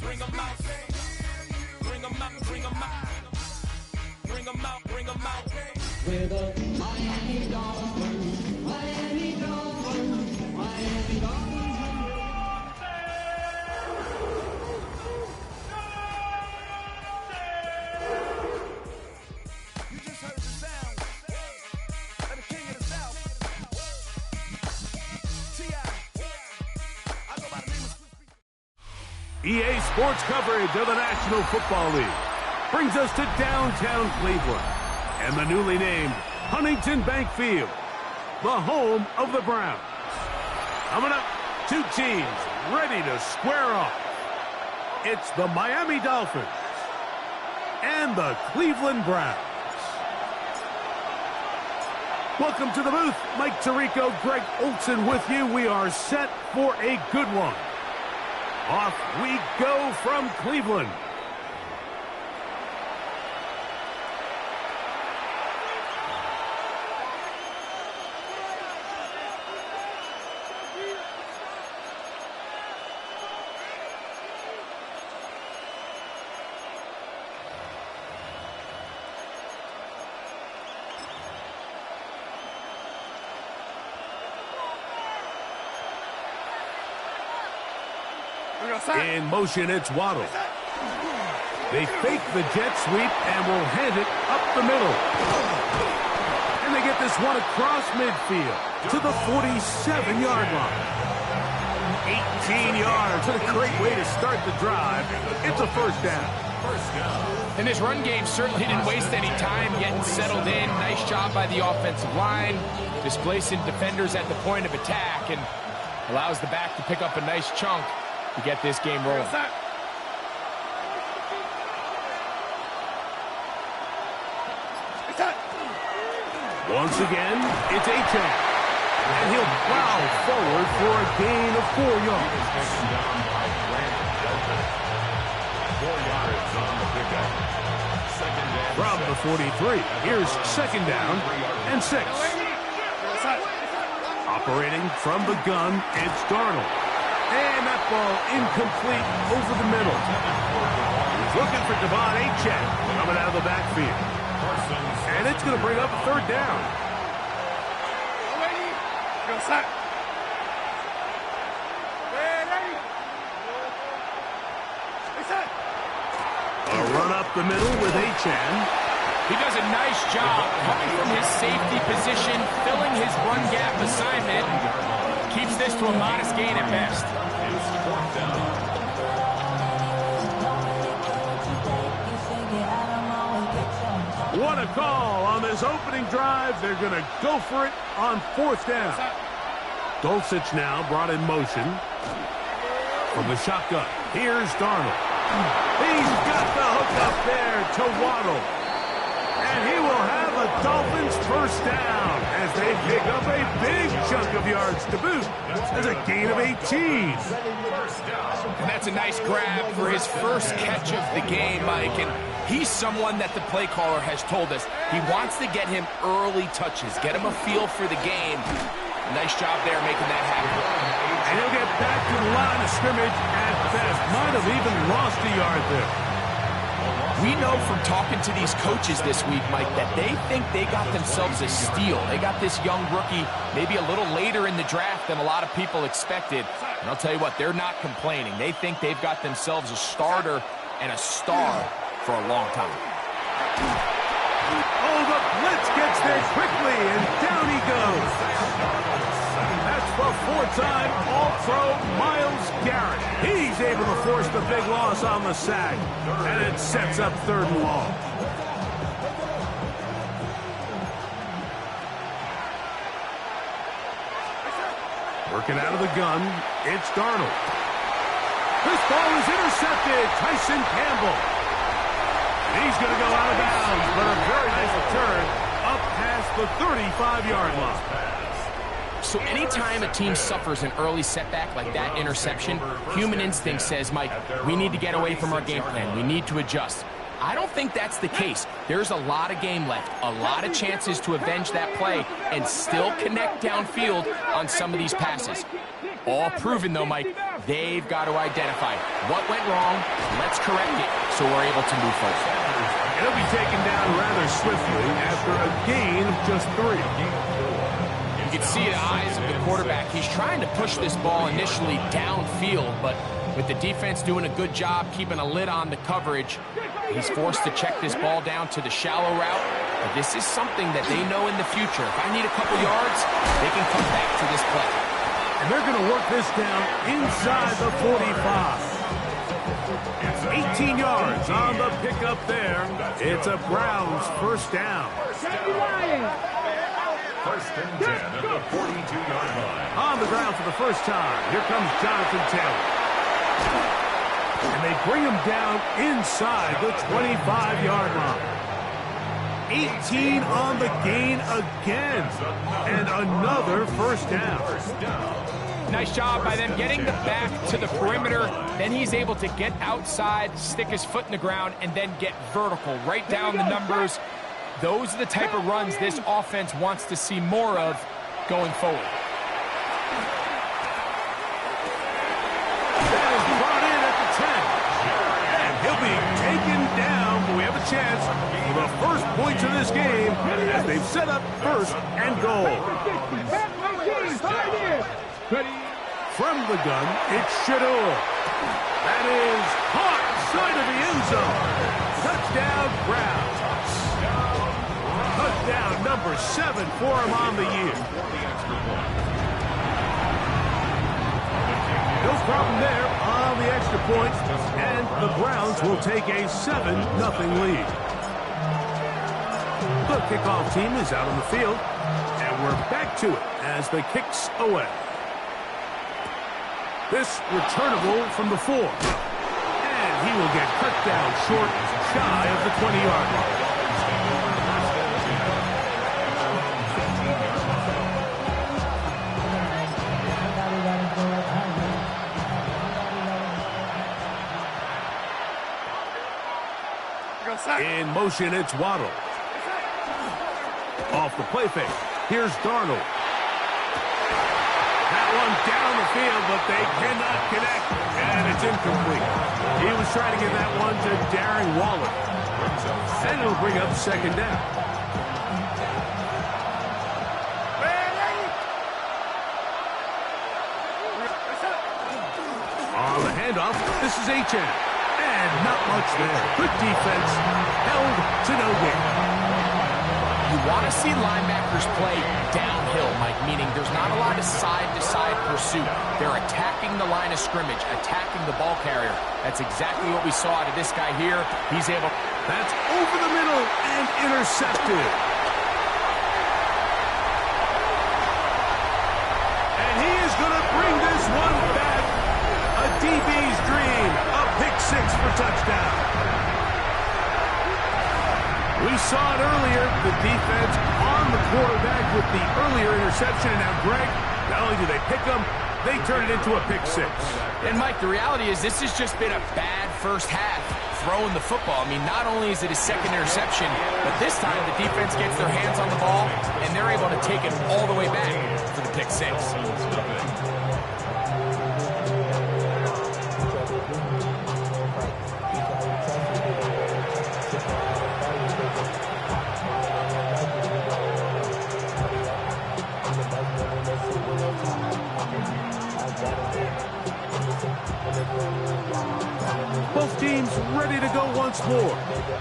Bring 'em out. Bring 'em out. Bring 'em out. Bring 'em out. Bring 'em out. We're the Miami Dolphins. Miami Dolphins. Miami Dolphins. You just heard the sound of the king of the South. T.I. I go by the name of EA Sports coverage of the National Football League brings us to downtown Cleveland and the newly named Huntington Bank Field, the home of the Browns. Coming up, two teams ready to square off. It's the Miami Dolphins and the Cleveland Browns. Welcome to the booth. Mike Tirico, Greg Olson with you. We are set for a good one. Off we go from Cleveland. In motion, it's Waddle. They fake the jet sweep and will hand it up the middle. And they get this one across midfield to the 47-yard line. 18 yards, and a great way to start the drive. It's a first down. And this run game certainly didn't waste any time getting settled in. Nice job by the offensive line, displacing defenders at the point of attack, and allows the back to pick up a nice chunk to get this game rolling. Once again, it's Achan. And he'll plow forward for a gain of 4 yards. 4 yards on the pickup. From the 43, here's second down and 6. Operating from the gun, it's Darnold. And that ball incomplete over the middle. He's looking for Devon Achan coming out of the backfield. And it's going to bring up third down. A run up the middle with Achan. He does a nice job coming from his safety position, filling his run gap assignment. Keeps this to a modest gain at best. What a call on this opening drive. They're going to go for it on fourth down. Dulcich now brought in motion from the shotgun. Here's Darnold. He's got the hook up there to Waddle. And he will have a Dolphins first down as they pick up a big chunk of yards to boot. That's a gain of 18. And that's a nice grab for his first catch of the game, Mike. And he's someone that the play caller has told us he wants to get him early touches, get him a feel for the game. Nice job there making that happen. And he'll get back to the line of scrimmage at best. Might have even lost a yard there. We know from talking to these coaches this week, Mike, that they think they got themselves a steal. They got this young rookie maybe a little later in the draft than a lot of people expected. And I'll tell you what, they're not complaining. They think they've got themselves a starter and a star for a long time. Oh, the blitz gets there quickly, and down he goes. That's the four-time All-Pro Myles Garrett. He's able to force the big loss on the sack, and it sets up third and long. Working out of the gun, it's Darnold. This ball is intercepted. Tyson Campbell. He's going to go out of bounds, but a very nice return up past the 35-yard line. So anytime a team suffers an early setback like that interception, human instinct says, Mike, we need to get away from our game plan. We need to adjust. I don't think that's the case. There's a lot of game left, a lot of chances to avenge that play and still connect downfield on some of these passes. All proven, though, Mike. They've got to identify what went wrong. Let's correct it so we're able to move forward. He'll be taken down rather swiftly after a gain of just 3. You can see the eyes of the quarterback. He's trying to push this ball initially downfield, but with the defense doing a good job keeping a lid on the coverage, he's forced to check this ball down to the shallow route. But this is something that they know in the future. If I need a couple yards, they can come back to this play. And they're going to work this down inside the 45. 18 yards on the pickup there. It's a Browns first down. First and 10 at the 42-yard line. On the ground for the first time. Here comes Jonathan Taylor. And they bring him down inside the 25-yard line. 18 on the gain again. And another first down. Nice job by them getting the back to the perimeter. Then he's able to get outside, stick his foot in the ground, and then get vertical. Write down the numbers. Those are the type of runs this offense wants to see more of going forward. That is brought in at the 10. And he'll be taken down, but we have a chance for the first points of this game as they've set up first and goal. From the gun, it's Shador. That is caught side of the end zone. Touchdown, Browns. Touchdown number 7 for him on the year. No problem there on the extra point, and the Browns will take a 7-0 lead. The kickoff team is out on the field, and we're back to it as the kick's away. This returnable from the 4. And he will get cut down short, shy of the 20-yard line. In motion, it's Waddle. Off the play fake. Here's Darnold. That one down the field, but they cannot connect, and it's incomplete. He was trying to get that one to Darren Waller. And it'll bring up second down. On the handoff, this is Achane. And not much there. Good defense, held to no gain. You want to see linebackers play downhill, Mike, meaning there's not a lot of side-to-side pursuit. They're attacking the line of scrimmage, attacking the ball carrier. That's exactly what we saw out of this guy here. He's able... That's over the middle and intercepted. And he is going to bring this one back. A DB's dream. A pick 6 for touchdown. We saw it earlier, the defense on the quarterback with the earlier interception. And now, Greg, not only do they pick him, they turn it into a pick 6. And, Mike, the reality is this has just been a bad first half throwing the football. I mean, not only is it his second interception, but this time the defense gets their hands on the ball, and they're able to take it all the way back for the pick 6. Both teams ready to go once more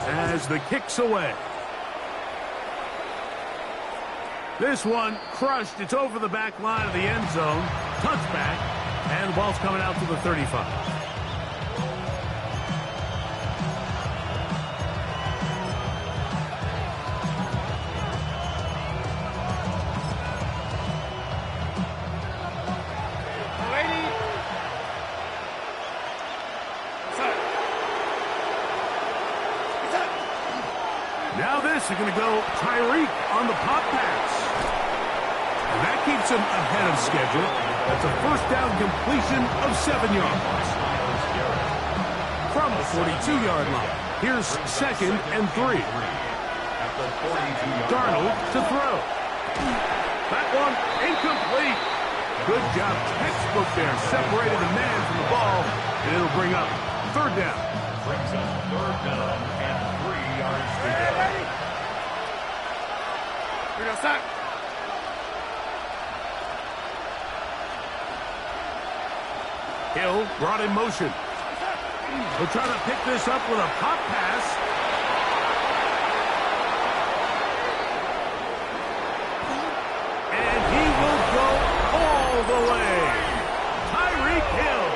as the kick's away. This one crushed. It's over the back line of the end zone. Touchback. And the ball's coming out to the 35. Now this is going to go Tyreek on the pop pass. And that keeps him ahead of schedule. That's a first down completion of 7 yards. From the 42-yard line. Here's 2nd and 3. Darnold to throw. That one incomplete. Good job, textbook there. Separated the man from the ball, and it'll bring up third down. Brings up third down and 3 yards to go. Hill brought in motion. He'll try to pick this up with a pop pass. And he will go all the way. Tyreek Hill.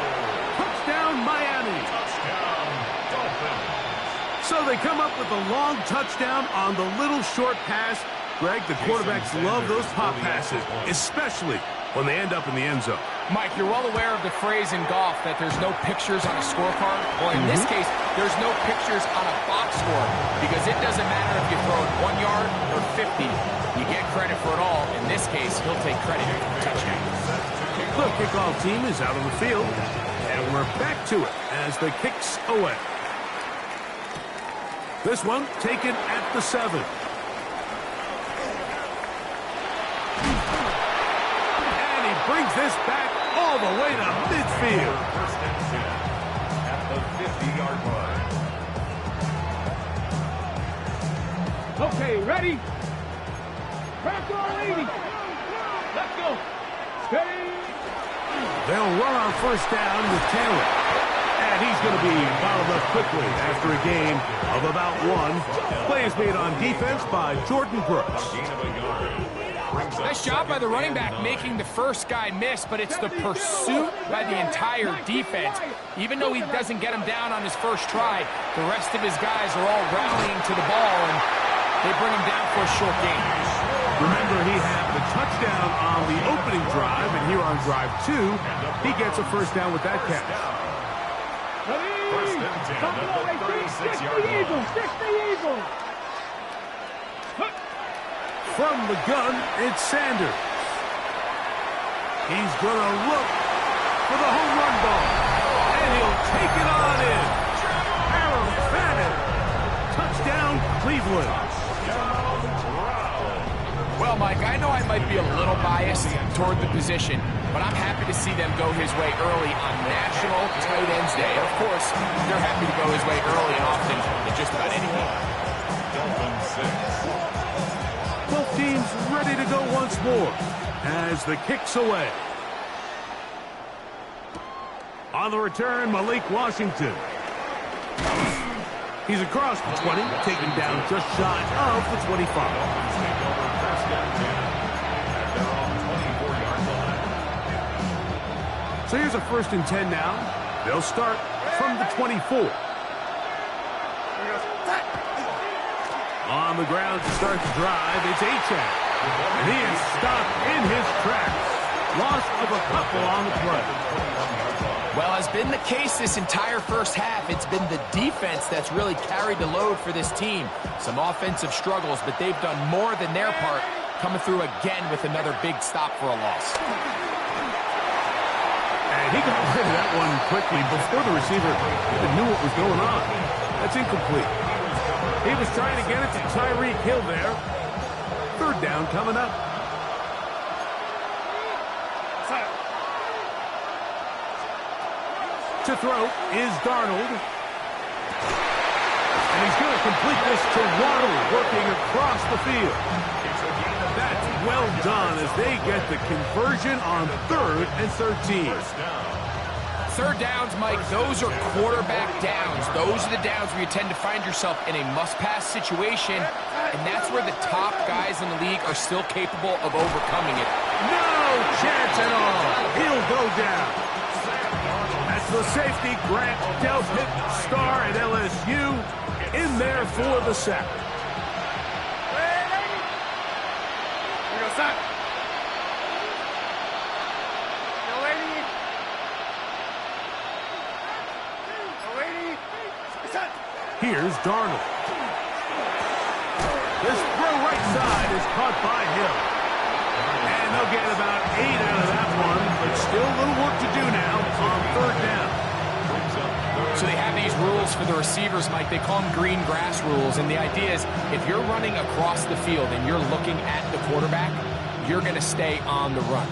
Touchdown, Miami. Touchdown, Dolphins. So they come up with a long touchdown on the little short pass. Greg, the quarterbacks love those pop passes, especially when they end up in the end zone. Mike, you're well aware of the phrase in golf that there's no pictures on a scorecard. Well, in this case, there's no pictures on a box score because it doesn't matter if you throw it 1 yard or 50. You get credit for it all. In this case, he'll take credit for the touchdown. The kickoff team is out on the field, and we're back to it as the kicks away. This one taken at the 7. And he brings this back all the way to midfield. First and 10 at the 50-yard line. Okay, ready? Back on 80. Let's go. Steady. They'll run on first down with Taylor. And he's going to be bottled up quickly after a gain of about 1. Play is made on defense by Jordan Brooks. Gain of a yard. Nice job by the running back making the first guy miss, but it's the pursuit by the entire defense. Even though he doesn't get him down on his first try, the rest of his guys are all rallying to the ball, and they bring him down for a short gain. Remember, he had the touchdown on the opening drive, and here on drive 2, he gets a first down with that catch. First and 10 at the 36-yard line. Stick the eagle. From the gun, it's Sanders. He's going to look for the home run ball, and he'll take it on in. Aaron Madden. Touchdown, Cleveland. Well, Mike, I know I might be a little biased toward the position, but I'm happy to see them go his way early on National Tight Ends Day. Of course, they're happy to go his way early and often in just about any game. Dolphins 6. Both teams ready to go once more as the kick's away. On the return, Malik Washington. He's across the 20, taken down just shy of the 25. First and 10 at their own 24-yard line. So here's a 1st and 10 now. They'll start from the 24. On the ground to start the drive, it's Achane. And he is stopped in his tracks. Loss of a couple on the play. Well, as been the case this entire first half, it's been the defense that's really carried the load for this team. Some offensive struggles, but they've done more than their part, coming through again with another big stop for a loss. And he got rid of that one quickly before the receiver even knew what was going on. That's incomplete. He was trying to get it to Tyreek Hill there. Third down coming up. To throw is Darnold. And he's going to complete this to Waddle, working across the field. That's well done as they get the conversion on 3rd and 13. Third downs, Mike, those are quarterback downs. Those are the downs where you tend to find yourself in a must-pass situation, and that's where the top guys in the league are still capable of overcoming it. No chance at all. He'll go down. That's the safety, Grant Delpit, star at LSU, in there for the sack. Here's Darnold. This throw right side is caught by Hill. And they'll get about 8 out of that one, but still a little work to do now on 3rd down. So they have these rules for the receivers, Mike. They call them green grass rules, and the idea is if you're running across the field and you're looking at the quarterback, you're going to stay on the run.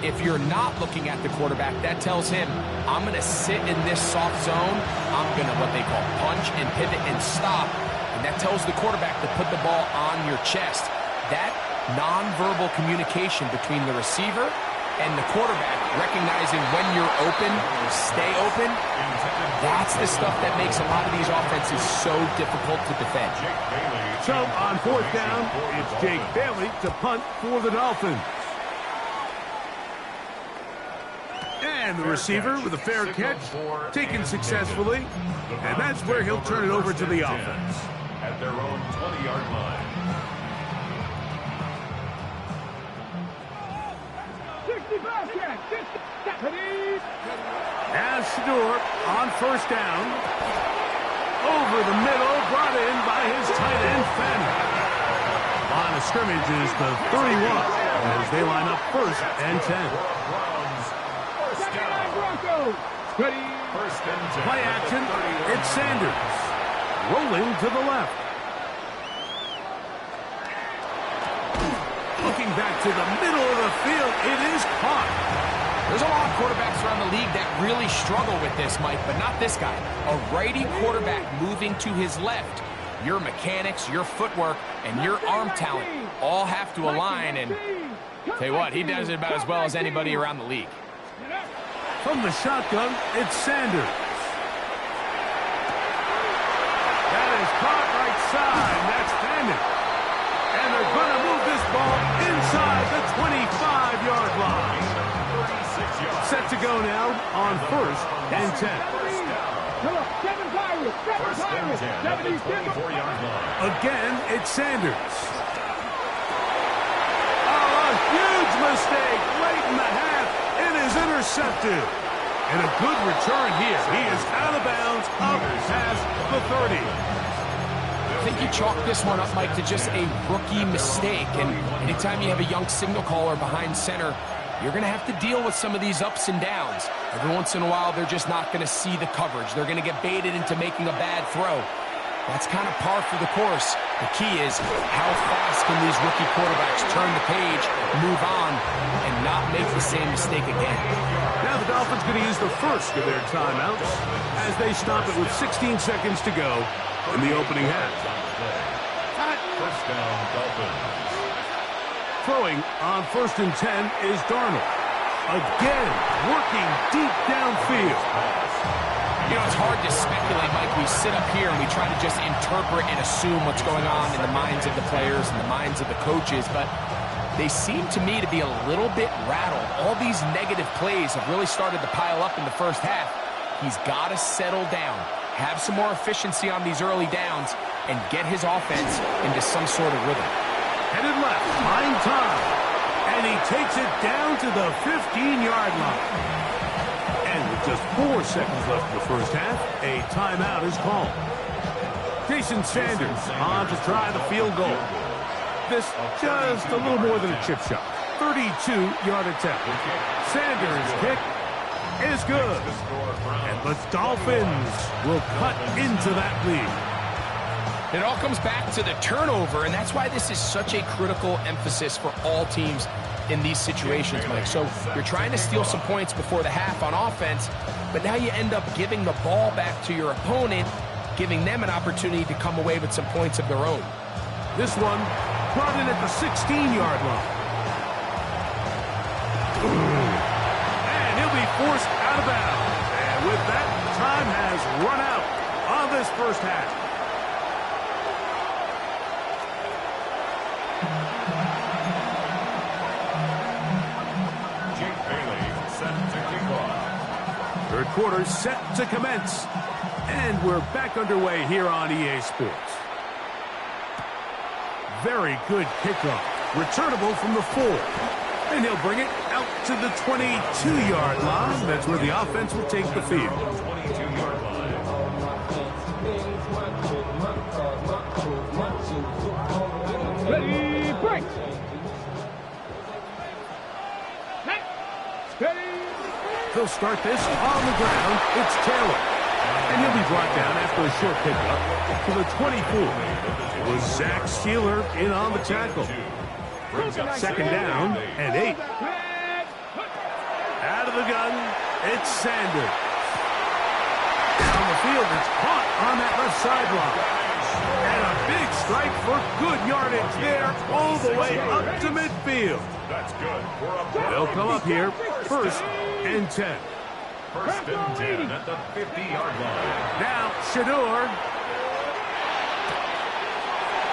If you're not looking at the quarterback, that tells him, I'm going to sit in this soft zone. I'm going to what they call punch and pivot and stop. And that tells the quarterback to put the ball on your chest. That nonverbal communication between the receiver and the quarterback, recognizing when you're open, stay open, that's the stuff that makes a lot of these offenses so difficult to defend. So on 4th down, it's Jake Bailey to punt for the Dolphins. And the receiver with a fair catch, taken successfully, and that's where he'll turn it over to the offense. At their own 20-yard line. 65 catch. As Shador on 1st down. Over the middle, brought in by his tight end, Fenn. Line of scrimmage is the 31 as they line up 1st and 10. Play action, it's Sanders. Rolling to the left. Looking back to the middle of the field, it is caught. There's a lot of quarterbacks around the league that really struggle with this, Mike, but not this guy. A righty quarterback moving to his left. Your mechanics, your footwork, and your arm talent all have to align, and tell you what, he does it about as well as anybody around the league. From the shotgun, it's Sanders. That is caught right side. That's Fandon. And they're going to move this ball inside the 25-yard line. Set to go now on 1st and 10. Again, it's Sanders. Oh, a huge mistake late in the half. It is intercepted. And a good return here. He is out of bounds up past the 30. I think you chalk this one up, Mike, to just a rookie mistake. And anytime you have a young signal caller behind center, you're going to have to deal with some of these ups and downs. Every once in a while, they're just not going to see the coverage. They're going to get baited into making a bad throw. That's kind of par for the course. The key is how fast can these rookie quarterbacks turn the page, move on, and not make the same mistake again. Now the Dolphins going to use the first of their timeouts as they stop it with 16 seconds to go in the opening half. First down, Dolphins. Throwing on 1st and 10 is Darnold. Again, working deep downfield. You know, it's hard to speculate, Mike. We sit up here and we try to just interpret and assume what's going on in the minds of the players and the minds of the coaches, but they seem to me to be a little bit rattled. All these negative plays have really started to pile up in the first half. He's got to settle down, have some more efficiency on these early downs, and get his offense into some sort of rhythm. Headed left, buying time, and he takes it down to the 15-yard line. And with just 4 seconds left in the first half, a timeout is called. Jason Sanders on to try the field goal. This just a little more than a chip shot. 32-yard attempt. Sanders' kick is good. And the Dolphins will cut into that lead. It all comes back to the turnover, and that's why this is such a critical emphasis for all teams in these situations, Mike. So you're trying to steal some points before the half on offense, but now you end up giving the ball back to your opponent, giving them an opportunity to come away with some points of their own. This one brought in at the 16-yard line. And he'll be forced out of bounds. And with that, time has run out on this first half. Third quarter set to commence. And we're back underway here on EA Sports. Very good kickoff. Returnable from the 4. And he'll bring it out to the 22-yard line. That's where the offense will take the field. 22-yard line. Ready, break. Steady. He'll start this on the ground. It's Taylor. And he'll be brought down after a short pickup to the 24. It was Zach Steeler in on the tackle. Brings up second down and 8. of the gun, it's Sanders. Down the field, it's caught on that left sideline. And a big strike for good yardage there all the way up to midfield. That's good. We're up to They'll come up here, 1st and 10. 1st and 10 at the 50-yard line. Now, Shador.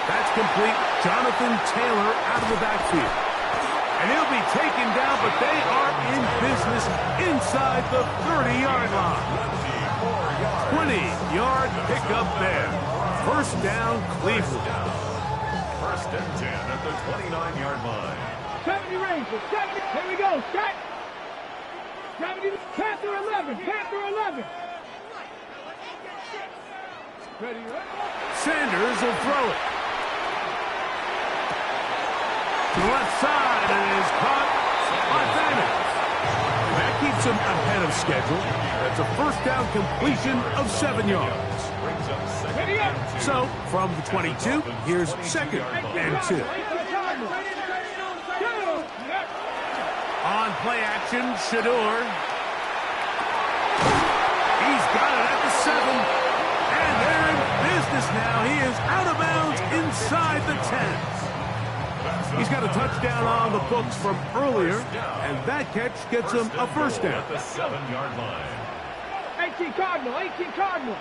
That's complete. Jonathan Taylor out of the backfield. And he'll be taken down, but they are in business inside the 30-yard line. 20-yard pickup there. 1st down, Cleveland. 1st and 10 at the 29-yard line. 70 Rangers, 70. Here we go, set. 70, Panther 11, Panther 11. Ready, Sanders will throw it. To the left side, and it is caught by Bannon. That keeps him ahead of schedule. That's a 1st down completion of 7 yards. So, from the 22, here's 2nd and 2. On play action, Shador. He's got it at the 7. And they're in business now. He is out of bounds inside the 10. He's got a touchdown on the books from earlier, and that catch gets him a 1st down. At the 7-yard line. 18 Cardinal, 18 Cardinal.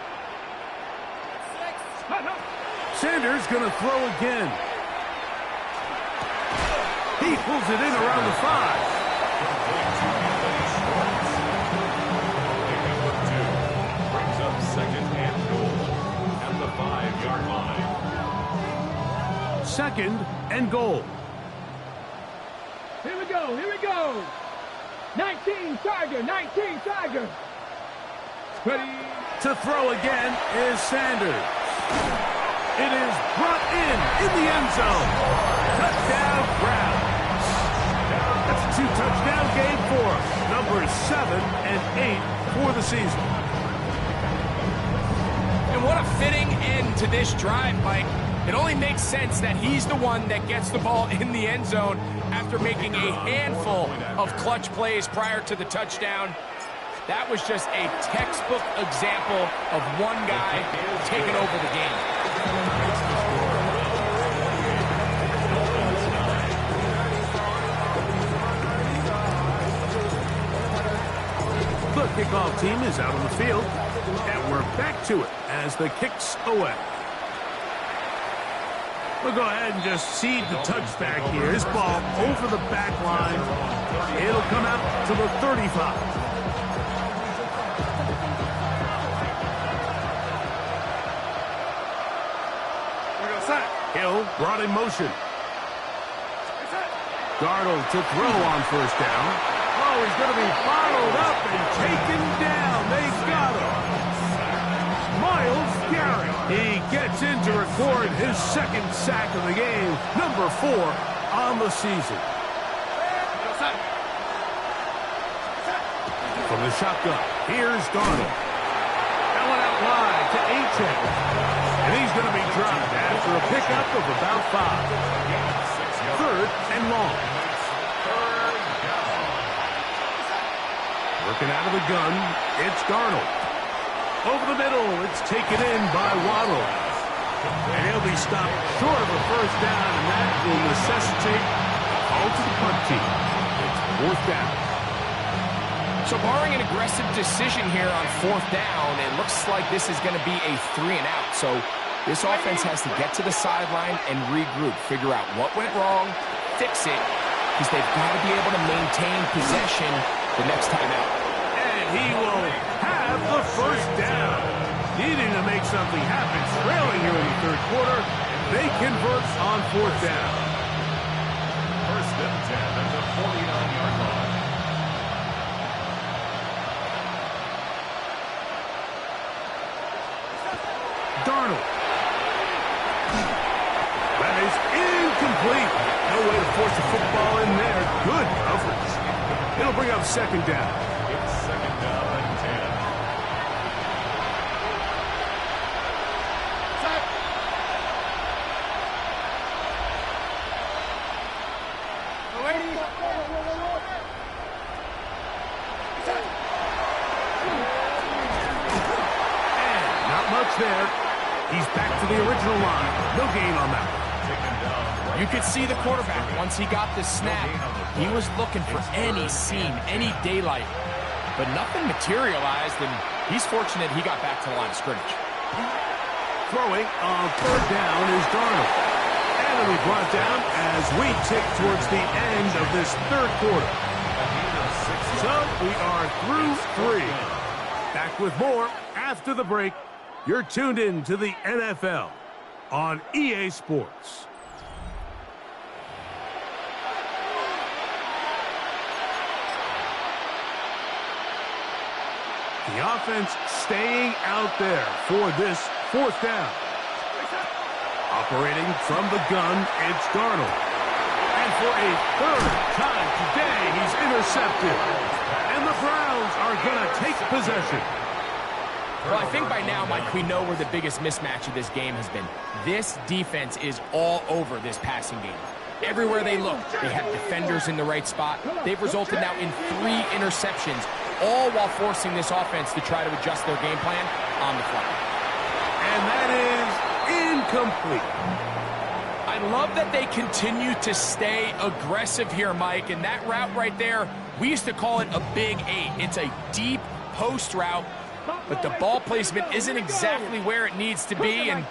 Sanders going to throw again. He pulls it in around the 5. Brings up 2nd and goal at the 5-yard line. 2nd and goal. Here we go, here we go. 19 Tiger, 19 Tiger. Ready. To throw again is Sanders. It is brought in the end zone. Touchdown Browns. That's a 2-touchdown game for him. Numbers 7 and 8 for the season. And what a fitting end to this drive, Mike. It only makes sense that he's the one that gets the ball in the end zone after making a handful of clutch plays prior to the touchdown. That was just a textbook example of one guy taking over the game. The kickoff team is out on the field, and we're back to it as the kick's away. We'll go ahead and just seed the touchback here. This ball over the back line. It'll come out to the 35. Hill brought in motion. Darnold to throw on 1st down. Oh, he's going to be bottled up and taken down. They've got him. Myles Garrett. He gets in to record his 2nd sack of the game, number 4 on the season. From the shotgun, here's Darnold. That one out wide to Achane. And he's going to be dropped after a pickup of about 5. 3rd and long. Working out of the gun, it's Darnold. Over the middle, it's taken in by Waddle. And he'll be stopped short of a 1st down, and that will necessitate a call to the punt team. It's 4th down. So barring an aggressive decision here on 4th down, it looks like this is going to be a 3-and-out. So this offense has to get to the sideline and regroup, figure out what went wrong, fix it, because they've got to be able to maintain possession the next time out. And he will have the 1st down. Needing to make something happen, trailing here in the 3rd quarter. They convert on 4th down. 1st and 10 at the 49-yard line. Darnold. That is incomplete. No way to force a football in there. Good coverage. It'll bring up 2nd down. It's 2nd down and 10. touch there. He's back to the original line. No gain on that one. You could see the quarterback, once he got the snap, he was looking for any seam, any daylight. But nothing materialized, and he's fortunate he got back to the line of scrimmage. Throwing on third down is Darnold. And it'll be brought down as we tick towards the end of this third quarter. So we are through 3. Back with more after the break. You're tuned in to the NFL on EA Sports. The offense staying out there for this fourth down. Operating from the gun, it's Darnold. And for a third time today, he's intercepted. And the Browns are going to take possession. Well, I think by now, Mike, we know where the biggest mismatch of this game has been. This defense is all over this passing game. Everywhere they look, they have defenders in the right spot. They've resulted now in 3 interceptions, all while forcing this offense to try to adjust their game plan on the fly. And that is incomplete. I love that they continue to stay aggressive here, Mike, and that route right there, we used to call it a big 8. It's a deep post route, but the ball placement isn't exactly where it needs to be, and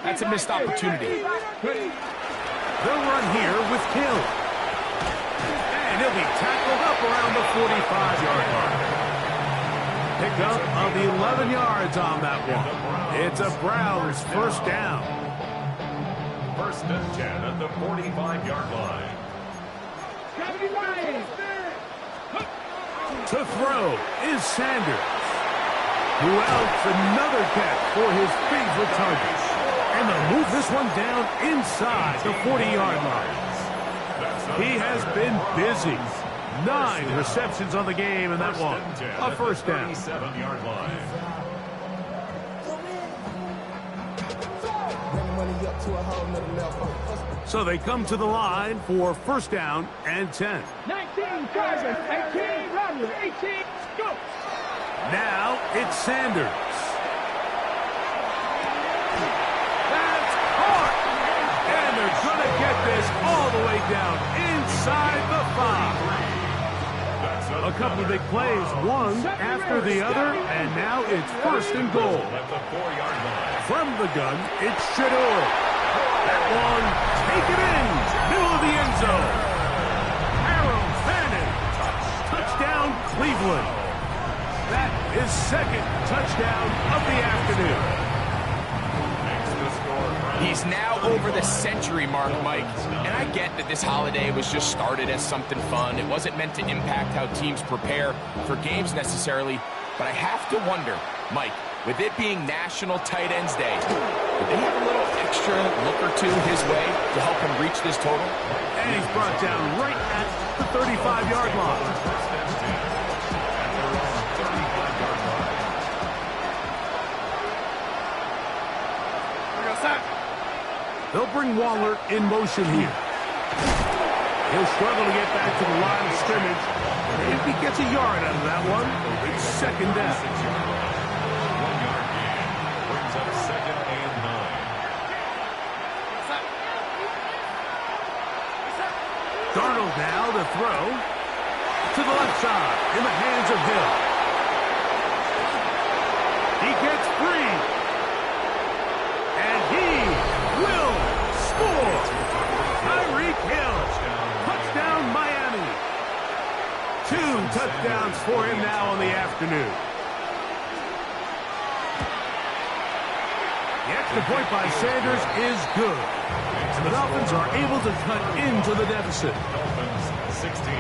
that's a missed opportunity. They'll run here with Hill. And he'll be tackled up around the 45-yard line. Pickup of 11 yards on that one. It's a Browns first down. First and 10 at the 45-yard line. To throw is Sanders, who outs another catch for his favorite target. And they'll move this one down inside the 40-yard line. He has been busy. 9 receptions on the game, and that one, a first down. 37-yard line. So they come to the line for first down and 10. 19 drivers, 18 runners, 18 go. Now it's Sanders. That's hard. And they're going to get this all the way down inside the 5. A couple of big plays, one after the other, and now it's first and goal. At the 4-yard line. From the gun, it's Shador. That one, take it in, middle of the end zone. Arrow Fannin, touchdown Cleveland. That is second touchdown of the afternoon. He's now over the century mark, Mike. And I get that this holiday was just started as something fun. It wasn't meant to impact how teams prepare for games necessarily. But I have to wonder, Mike, with it being National Tight Ends Day, did they have a little extra look or two his way to help him reach this total? And he's brought down right at the 35-yard line. They'll bring Waller in motion here. He'll struggle to get back to the line of scrimmage. If he gets a yard out of that one, it's second down. 1-yard gain brings up second and 9. Darnold now to throw to the left side in the hands of Hill. He gets free. And he will score. Tyreek Hill. Touchdown Miami. 2 touchdowns for him now on the afternoon. The extra point by Sanders is good. And the Dolphins are able to cut into the deficit. Dolphins 16.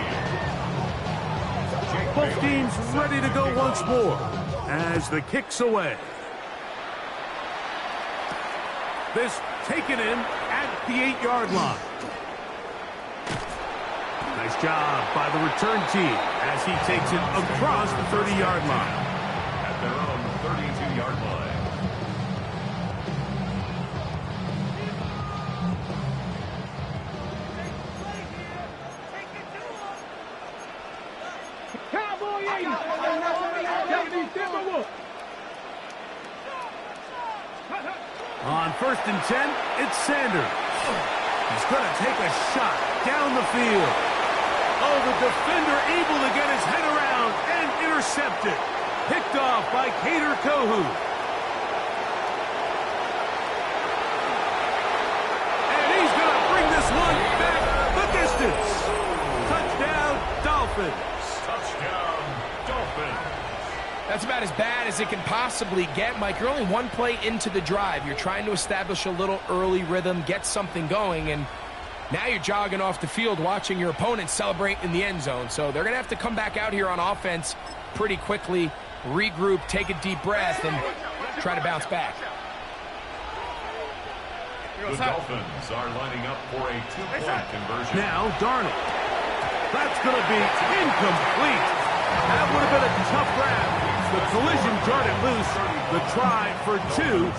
Both teams ready to go once more as the kick's away. This taken in at the 8-yard line. Nice job by the return team as he takes it across the 30-yard line. At their own 32-yard line. Cowboy 80. Timberwolves. On 1st and 10, it's Sanders. He's going to take a shot down the field. Oh, the defender able to get his head around and intercept it. Picked off by Kader Kohu. And he's going to bring this one back the distance. Touchdown, Dolphins. Touchdown, Dolphins. That's about as bad as it can possibly get, Mike. You're only one play into the drive. You're trying to establish a little early rhythm, get something going, and now you're jogging off the field watching your opponent celebrate in the end zone. So they're going to have to come back out here on offense pretty quickly, regroup, take a deep breath, and try to bounce back. The Dolphins are lining up for a two-point conversion. Now, Darnold. That's going to be incomplete. That would have been a tough grab. The collision jarred it loose. The try for 2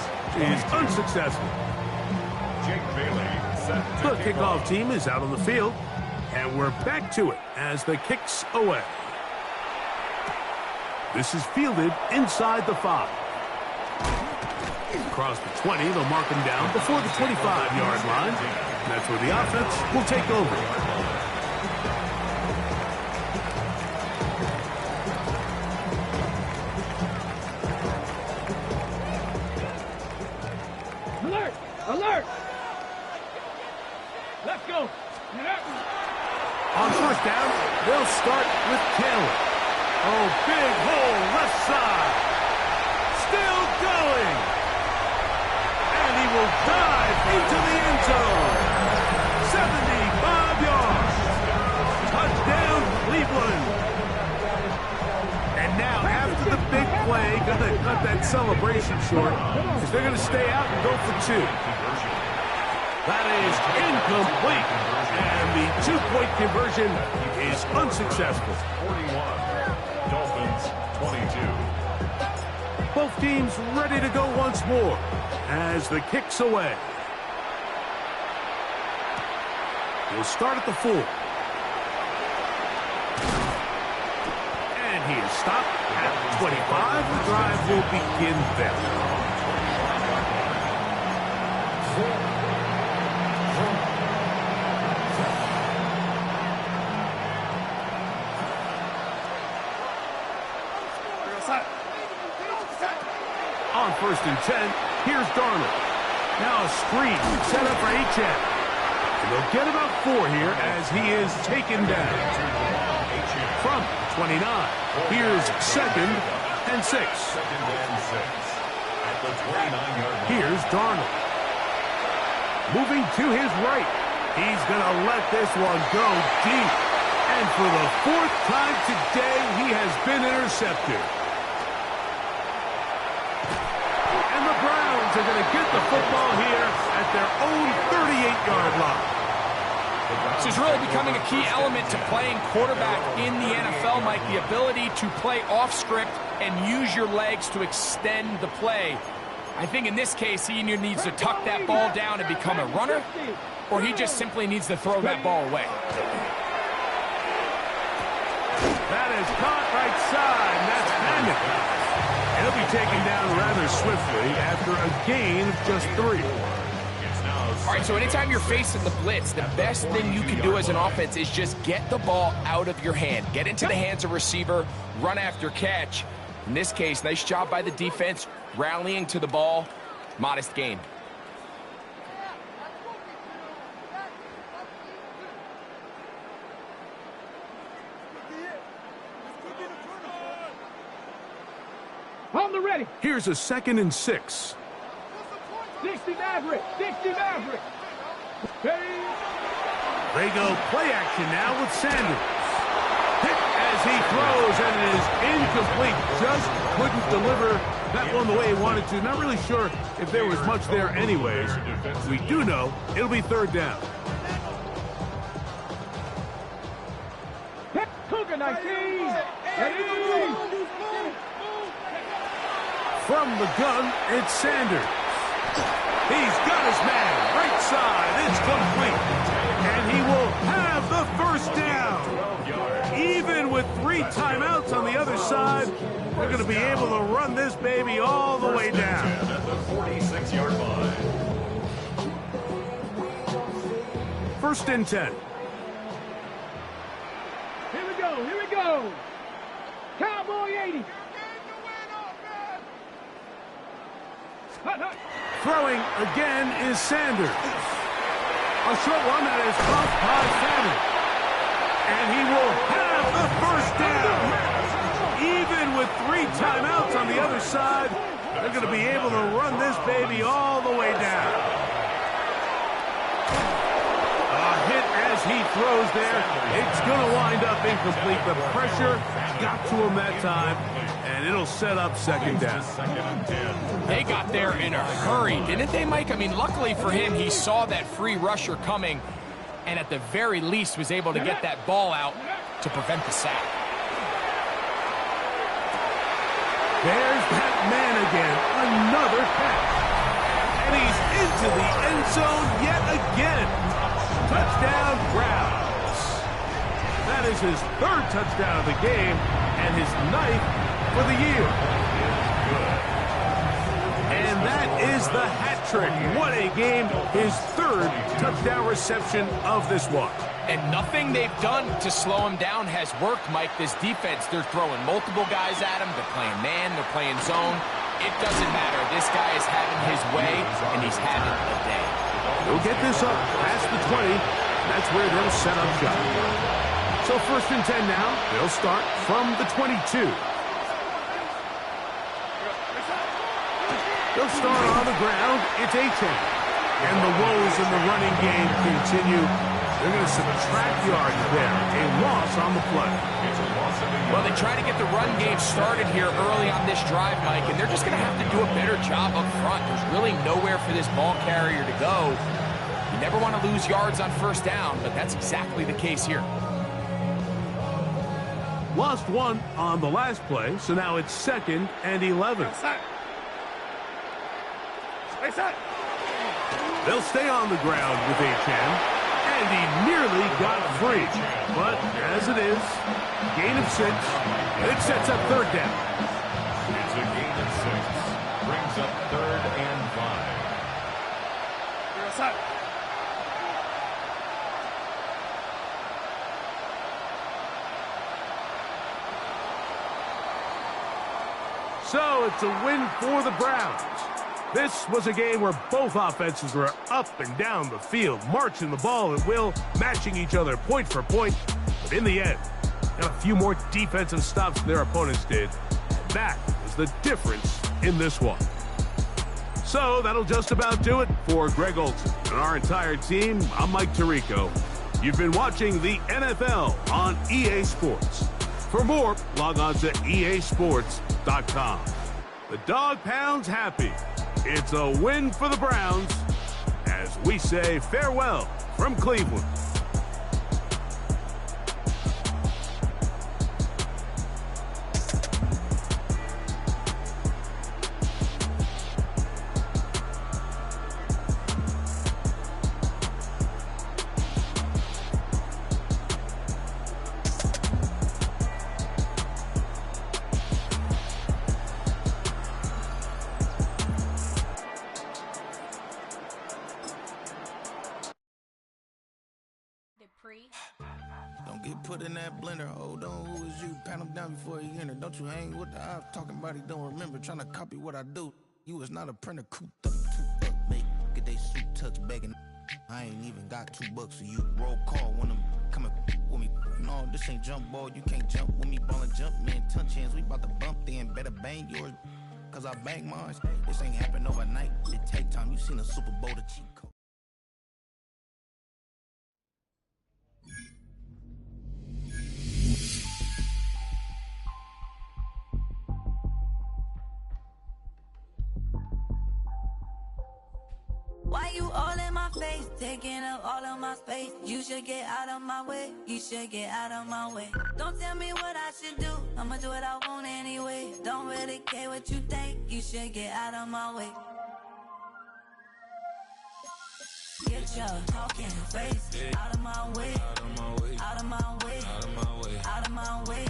is unsuccessful. Jake Bailey set The to kick kickoff off. team is out on the field, and we're back to it as the kick's away. This is fielded inside the 5. Across the 20, they'll mark him down before the 25-yard line. That's where the offense will take over. Alert! Alert! Let's go! On 1st down, they'll start with Taylor. Oh, big hole left side. Still going. And he will dive into the end zone. 75 yards. Touchdown, Cleveland. And now, after the big play, going to cut that celebration short, because they're going to stay out and go for 2. That is incomplete. And the 2-point conversion is unsuccessful. 41. Dolphins 22. Both teams ready to go once more as the kick's away. We'll start at the 4. And he is stopped at 25. The drive will begin there. On 1st and 10, here's Darnold. Now a screen set up for H.N. And they'll get about 4 here as he is taken down. From 29, here's 2nd and 6. Second and 6. At the 29-yard line. Here's Darnold. Moving to his right. He's going to let this one go deep. And for the 4th time today, he has been intercepted. And the Browns are going to get the football here at their own 38-yard line. This is really becoming a key element to playing quarterback in the NFL, Mike, the ability to play off script and use your legs to extend the play. I think in this case, he either needs to tuck that ball down and become a runner, or he just simply needs to throw that ball away. That is caught right side, and that's Madden. He'll be taken down rather swiftly after a gain of just 3. All right, so anytime you're facing the blitz, the best thing you can do as an offense is just get the ball out of your hand. Get into the hands of receiver, run after catch. In this case, nice job by the defense, rallying to the ball. Modest gain. On the ready! Here's a 2nd and 6. 60 Maverick! 60 Maverick! Hey! They go play action now with Sanders. Hit as he throws, and it is incomplete. Just couldn't deliver that one the way he wanted to. Not really sure if there was much there anyways. We do know it'll be 3rd down. Cougar 19! From the gun, it's Sanders. He's got his man. Right side. It's complete. And he will have the 1st down. Even with 3 timeouts on the other side, they're going to be able to run this baby all the way down. At the 46-yard line. 1st and 10. Here we go, here we go. Cowboy 80. Throwing again is Sanders. A short one that is caught by Sanders. And he will have the 1st down. Even with 3 timeouts on the other side, they're going to be able to run this baby all the way down. A hit as he throws there. It's going to wind up incomplete. The pressure got to him that time, and it'll set up 2nd down. They got there in a hurry, didn't they, Mike? I mean, luckily for him, he saw that free rusher coming, and at the very least was able to get that ball out to prevent the sack. There's that man again, another catch. And he's into the end zone yet again. Touchdown, Browns. That is his 3rd touchdown of the game and his 9th for the year. And that is the hat trick. What a game. His 3rd touchdown reception of this one. And nothing they've done to slow him down has worked, Mike. This defense, they're throwing multiple guys at him. They're playing man, they're playing zone. It doesn't matter. This guy is having his way, and he's having a day. He'll get this up past the 20. That's where they'll set up shop. So 1st and 10 now. They'll start from the 22. They'll start on the ground. It's A-10. And the woes in the running game continue. They're going to subtract yards there. A loss on the play. Well, they try to get the run game started here early on this drive, Mike, and they're just going to have to do a better job up front. There's really nowhere for this ball carrier to go. You never want to lose yards on 1st down, but that's exactly the case here. Lost 1 on the last play, so now it's 2nd and 11. They'll stay on the ground with A-10. And he nearly got free. But as it is, gain of 6, and it sets up 3rd down. It's a gain of 6. Brings up 3rd and 5. So it's a win for the Browns. This was a game where both offenses were up and down the field, marching the ball at will, matching each other point for point. But in the end, got a few more defensive stops than their opponents did. That was the difference in this one. So that'll just about do it for Greg Olsen and our entire team. I'm Mike Tirico. You've been watching the NFL on EA Sports. For more, log on to easports.com. The dog pound's happy. It's a win for the Browns as we say farewell from Cleveland. Don't get put in that blender. Hold on, who is you? Pat him down before you enter. Don't you hang with the ops talking about he don't remember. Trying to copy what I do. You was not a printer. Cooped up, toot up, make get they suit touch begging. I ain't even got $2 for you. Roll call when I'm coming with me. No, this ain't jump ball. You can't jump with me. Ball and jump, man. Touch hands. We about to bump then. Better bang yours. Cause I bang mine. This ain't happen overnight. It take time. You seen a Super Bowl to cheat code. Why you all in my face, taking up all of my space? You should get out of my way, you should get out of my way. Don't tell me what I should do, I'ma do what I want anyway. Don't really care what you think, you should get out of my way. Get your talking face out of my way, out of my way, out of my way, out of my way, out of my way.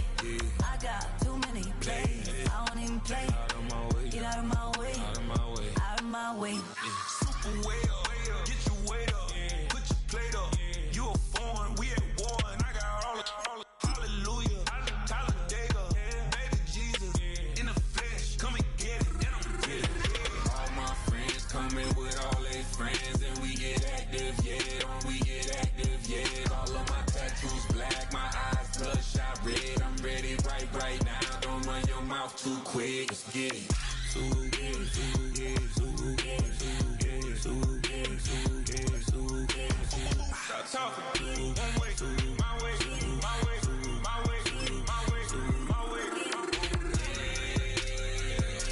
I got too many plays, I don't even play. Out of my way, get out of my way, out of my way, out of my way. Way up, get your weight up, put your plate up. You coming with all their friends, and we get active, yeah. We get active, yeah. All of my tattoos black, my eyes bloodshot red. I'm ready right now. Don't run your mouth too quick. Let's get it. Stop talking. One way, my way, my way, my way, my way, my way.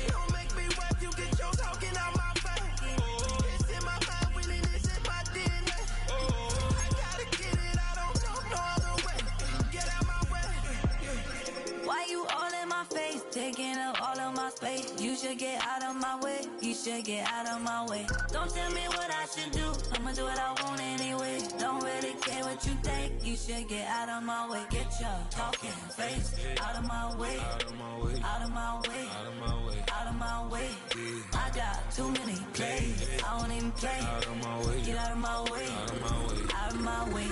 Don't make me rap, you get your talking out my face. It's in my mind, winning is in my DNA. I gotta get it, I don't know no other way. Get out my way. Why you all in my face, taking up all of my space? You should get out of my way. You should get out of my way. Don't tell me what I should do. I'ma do what I want anyway. Don't really care what you think. You should get out of my way. Get your talking face out of my way. Out of my way. Out of my way. Out of my way. Out of my way. I got too many plays. I won't even play. Out of my way. Get out of my way. Out of my way. Out of my way.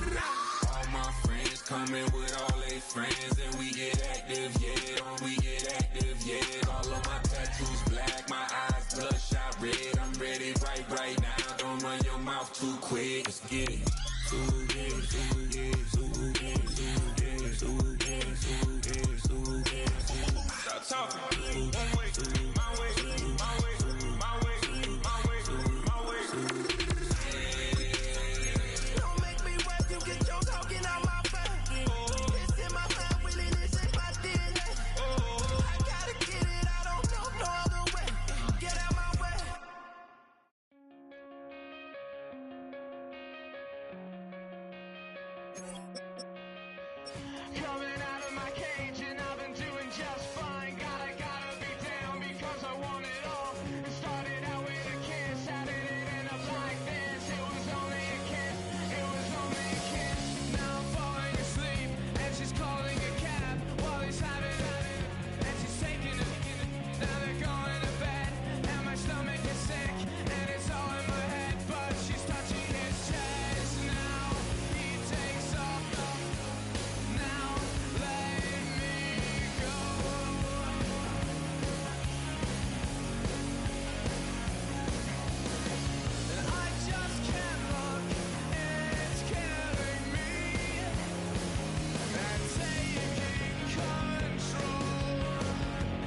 All my friends coming with all their friends, and we get active, yeah. We get active, yeah. All of my tattoos black, my eyes bloodshot red. I'm ready right now. Don't run your mouth too quick. Let's get it. Stop talking.